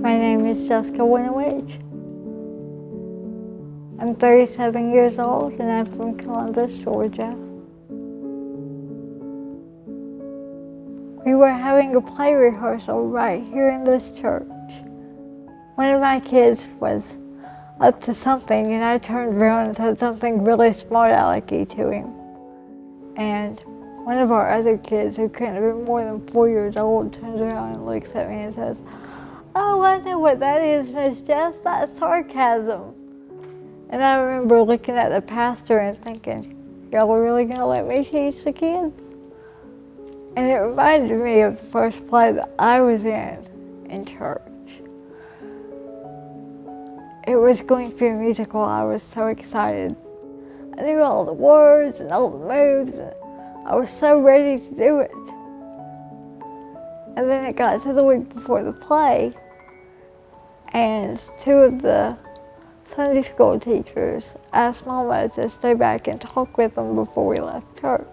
My name is Jessica Winowich. I'm 37 years old and I'm from Columbus, Georgia. We were having a play rehearsal right here in this church. One of my kids was up to something and I turned around and said something really smart alecky to him. And one of our other kids, who couldn't have been more than 4 years old, turns around and looks at me and says, "Oh, I know what that is, Miss Jess, that's sarcasm." And I remember looking at the pastor and thinking, y'all are really gonna let me teach the kids? And it reminded me of the first play that I was in church. It was going to be a musical. I was so excited. I knew all the words and all the moves, and I was so ready to do it. And then it got to the week before the play, and two of the Sunday school teachers asked Mama to stay back and talk with them before we left church.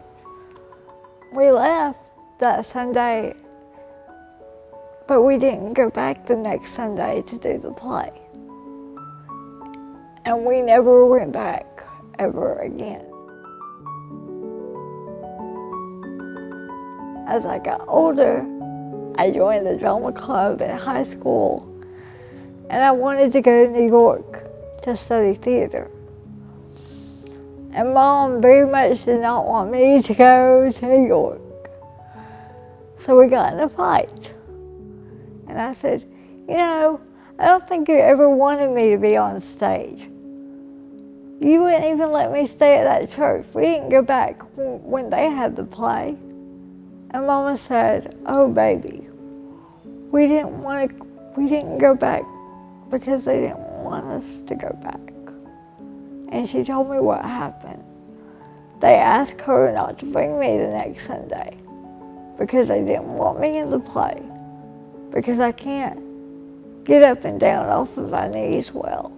We left that Sunday, but we didn't go back the next Sunday to do the play. And we never went back ever again. As I got older, I joined the drama club in high school, and I wanted to go to New York to study theater. And Mom very much did not want me to go to New York. So we got in a fight. And I said, "You know, I don't think you ever wanted me to be on stage. You wouldn't even let me stay at that church. We didn't go back when they had the play." And Mama said, "Oh, baby, we didn't go back because they didn't want us to go back." And she told me what happened. They asked her not to bring me the next Sunday because they didn't want me in the play, because I can't get up and down off of my knees well.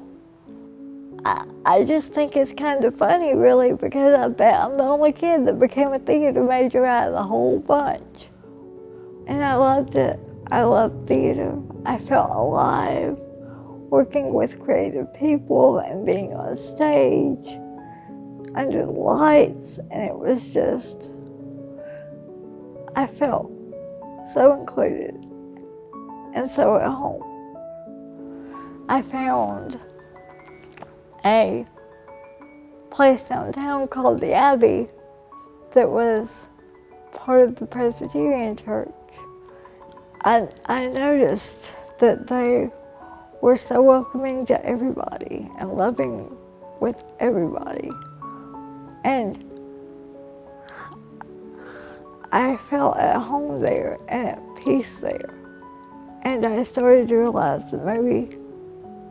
I just think it's kind of funny, really, because I bet I'm the only kid that became a theater major out of the whole bunch. And I loved it. I loved theater. I felt alive working with creative people and being on stage under the lights, and it was just, I felt so included and so at home. I found a place downtown called the Abbey that was part of the Presbyterian church. I noticed that they were so welcoming to everybody and loving with everybody. And I felt at home there and at peace there. And I started to realize that maybe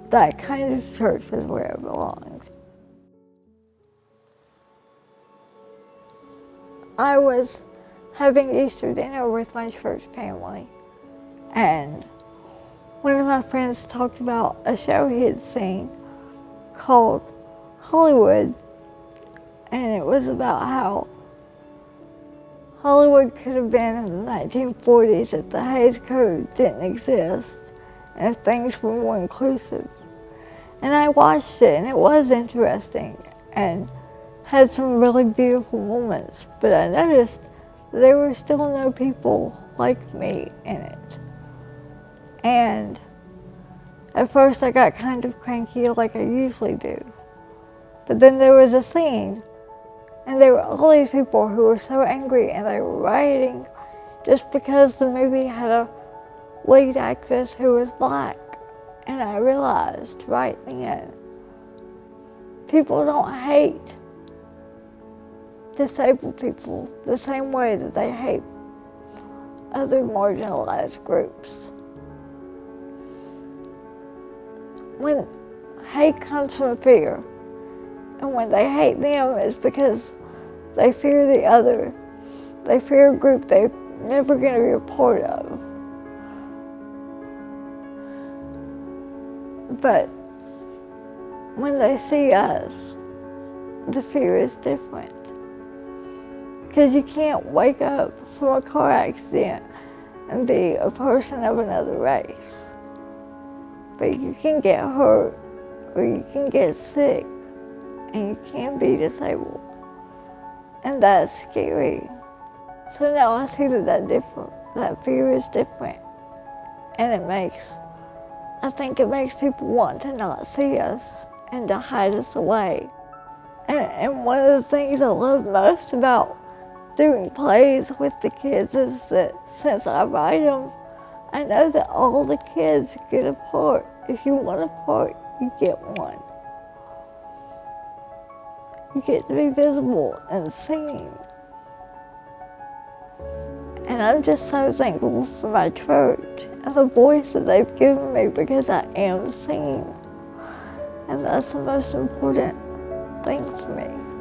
that kind of church was where I belonged. I was having Easter dinner with my church family, and one of my friends talked about a show he had seen called Hollywood, and it was about how Hollywood could have been in the 1940s if the Hays Code didn't exist and if things were more inclusive. And I watched it, and it was interesting and had some really beautiful moments, but I noticed that there were still no people like me in it. And at first I got kind of cranky like I usually do. But then there was a scene, and there were all these people who were so angry, and they were rioting just because the movie had a lead actress who was black. And I realized right then, people don't hate disabled people the same way that they hate other marginalized groups. When hate comes from fear, and when they hate them, it's because they fear the other. They fear a group they're never going to be a part of. But when they see us, the fear is different. Because you can't wake up from a car accident and be a person of another race. but you can get hurt or you can get sick and you can be disabled. And that's scary. So now I see that fear is different. And I think it makes people want to not see us and to hide us away. And one of the things I love most about doing plays with the kids is that since I write them, I know that all the kids get a part. If you want a part, you get one. You get to be visible and seen. And I'm just so thankful for my church and the voice that they've given me because I am seen. And that's the most important thing for me.